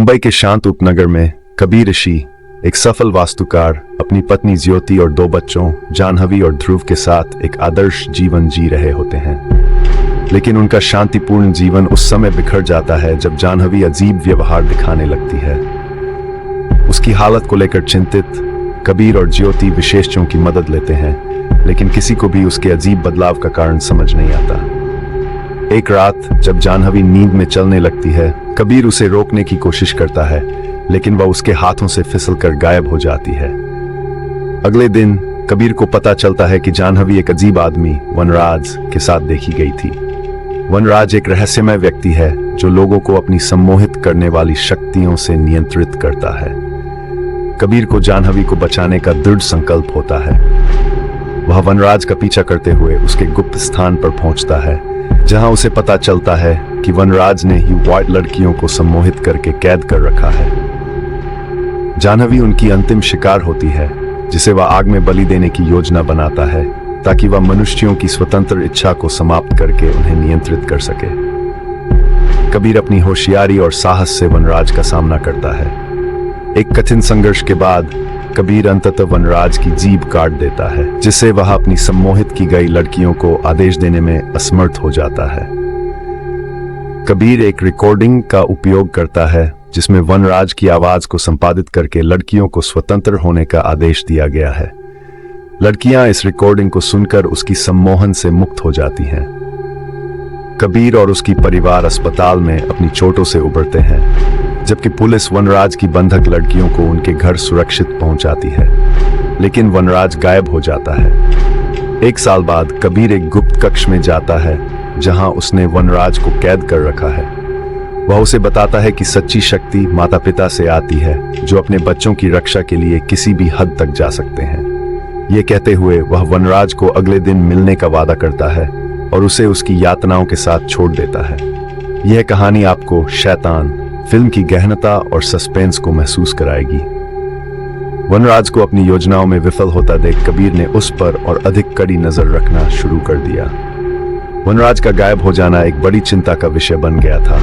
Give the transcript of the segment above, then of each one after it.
मुंबई के शांत उपनगर में कबीर ऋषि, एक सफल वास्तुकार, अपनी पत्नी ज्योति और 2 बच्चों जाह्नवी और ध्रुव के साथ एक आदर्श जीवन जी रहे होते हैं। लेकिन उनका शांतिपूर्ण जीवन उस समय बिखर जाता है जब जाह्नवी अजीब व्यवहार दिखाने लगती है। उसकी हालत को लेकर चिंतित कबीर और ज्योति विशेषज्ञों की मदद लेते हैं, लेकिन किसी को भी उसके अजीब बदलाव का कारण समझ नहीं आता। एक रात जब जाह्नवी नींद में चलने लगती है, कबीर उसे रोकने की कोशिश करता है, लेकिन वह उसके हाथों से फिसलकर गायब हो जाती है। अगले दिन कबीर को पता चलता है कि जाह्नवी एक अजीब आदमी वनराज के साथ देखी गई थी। वनराज एक रहस्यमय व्यक्ति है जो लोगों को अपनी सम्मोहित करने वाली शक्तियों से नियंत्रित करता है। कबीर को जाह्नवी को बचाने का दृढ़ संकल्प होता है। वह वनराज का पीछा करते हुए उसके गुप्त स्थान पर पहुंचता है, जहां उसे पता चलता है कि वनराज ने ही व्हाइट लड़कियों को सम्मोहित करके कैद कर रखा है। जाह्नवी उनकी अंतिम शिकार होती है, जिसे वह आग में बलि देने की योजना बनाता है ताकि वह मनुष्यों की स्वतंत्र इच्छा को समाप्त करके उन्हें नियंत्रित कर सके। कबीर अपनी होशियारी और साहस से वनराज का सामना करता है। एक कठिन संघर्ष के बाद कबीर अंततः वनराज की जीभ काट देता है, जिससे वह अपनी सम्मोहित की गई लड़कियों को आदेश देने में असमर्थ हो जाता है। कबीर एक रिकॉर्डिंग का उपयोग करता है जिसमें वनराज की आवाज को संपादित करके लड़कियों को स्वतंत्र होने का आदेश दिया गया है। लड़कियां इस रिकॉर्डिंग को सुनकर उसकी सम्मोहन से मुक्त हो जाती हैं। कबीर और उसकी परिवार अस्पताल में अपनी चोटों से उबरते हैं, जबकि पुलिस वनराज की बंधक लड़कियों को उनके घर सुरक्षित पहुंचाती है। लेकिन वनराज गायब हो जाता है। 1 साल बाद कबीर एक गुप्त कक्ष में जाता है, जहां उसने वनराज को कैद कर रखा है। वह उसे बताता है कि सच्ची शक्ति माता पिता से आती है, जो अपने बच्चों की रक्षा के लिए किसी भी हद तक जा सकते हैं। ये कहते हुए वह वनराज को अगले दिन मिलने का वादा करता है और उसे उसकी यातनाओं के साथ छोड़ देता है। यह कहानी आपको शैतान फिल्म की गहनता और सस्पेंस को महसूस कराएगी। वनराज को अपनी योजनाओं में विफल होता देख कबीर ने उस पर और अधिक कड़ी नजर रखना शुरू कर दिया। वनराज का गायब हो जाना एक बड़ी चिंता का विषय बन गया था,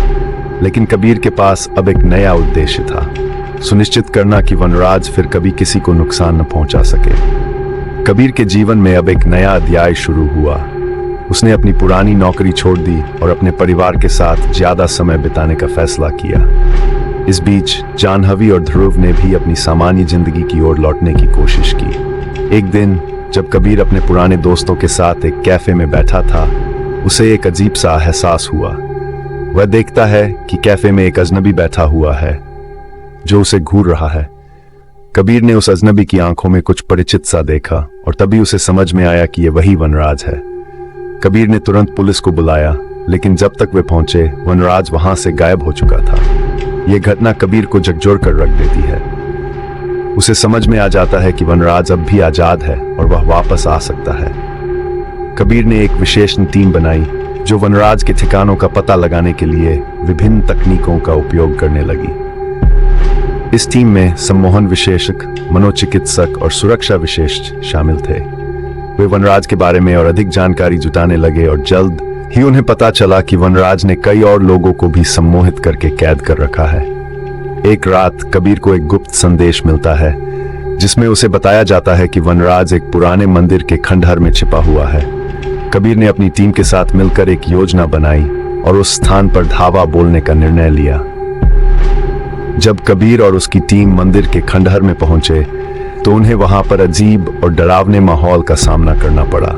लेकिन कबीर के पास अब एक नया उद्देश्य था, सुनिश्चित करना कि वनराज फिर कभी किसी को नुकसान न पहुंचा सके। कबीर के जीवन में अब एक नया अध्याय शुरू हुआ। उसने अपनी पुरानी नौकरी छोड़ दी और अपने परिवार के साथ ज्यादा समय बिताने का फैसला किया। इस बीच जाह्नवी और ध्रुव ने भी अपनी सामान्य जिंदगी की ओर लौटने की कोशिश की। एक दिन जब कबीर अपने पुराने दोस्तों के साथ एक कैफे में बैठा था, उसे एक अजीब सा एहसास हुआ। वह देखता है कि कैफे में एक अजनबी बैठा हुआ है जो उसे घूर रहा है। कबीर ने उस अजनबी की आंखों में कुछ परिचित सा देखा और तभी उसे समझ में आया कि यह वही वनराज है। कबीर ने तुरंत पुलिस को बुलाया, लेकिन जब तक वे पहुंचे वनराज वहां से गायब हो चुका था। यह घटना कबीर को झकझोर कर रख देती है। उसे समझ में आ जाता है कि वनराज अब भी आजाद है और वह वापस आ सकता है। कबीर ने एक विशेष टीम बनाई जो वनराज के ठिकानों का पता लगाने के लिए विभिन्न तकनीकों का उपयोग करने लगी। इस टीम में सम्मोहन विशेषज्ञ, मनोचिकित्सक और सुरक्षा विशेषज्ञ शामिल थे। वे वनराज के बारे में और अधिक जानकारी जुटाने लगे और जल्द ही उन्हें पता चला कि वनराज ने कई और लोगों को भी सम्मोहित करके कैद कर रखा है। एक रात कबीर को एक गुप्त संदेश मिलता है, जिसमें उसे बताया जाता है कि वनराज एक पुराने मंदिर के खंडहर में छिपा हुआ है। कबीर ने अपनी टीम के साथ मिलकर एक योजना बनाई और उस स्थान पर धावा बोलने का निर्णय लिया। जब कबीर और उसकी टीम मंदिर के खंडहर में पहुंचे तो उन्हें वहां पर अजीब और डरावने माहौल का सामना करना पड़ा।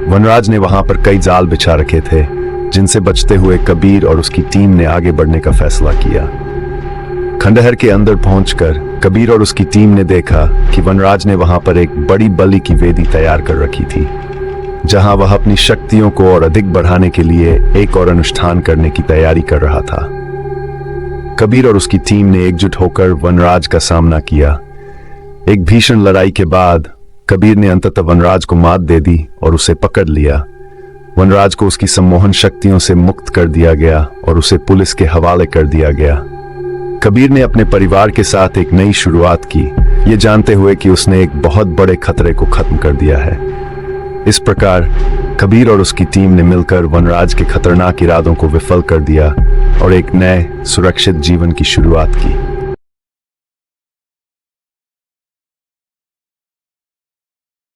वनराज ने वहां पर कई जाल बिछा रखे थे, जिनसे बचते हुए कबीर और उसकी टीम ने आगे बढ़ने का फैसला किया। खंडहर के अंदर पहुंचकर कबीर और उसकी टीम ने देखा कि वनराज ने वहां पर एक बड़ी बलि की वेदी तैयार कर रखी थी, जहां वह अपनी शक्तियों को और अधिक बढ़ाने के लिए एक और अनुष्ठान करने की तैयारी कर रहा था। कबीर और उसकी टीम ने एकजुट होकर वनराज का सामना किया। एक भीषण लड़ाई के बाद कबीर ने अंततः वनराज को मात दे दी और उसे पकड़ लिया। वनराज को उसकी सम्मोहन शक्तियों से मुक्त कर दिया गया और उसे पुलिस के हवाले कर दिया गया। कबीर ने अपने परिवार के साथ एक नई शुरुआत की, ये जानते हुए कि उसने एक बहुत बड़े खतरे को खत्म कर दिया है। इस प्रकार कबीर और उसकी टीम ने मिलकर वनराज के खतरनाक इरादों को विफल कर दिया और एक नए सुरक्षित जीवन की शुरुआत की।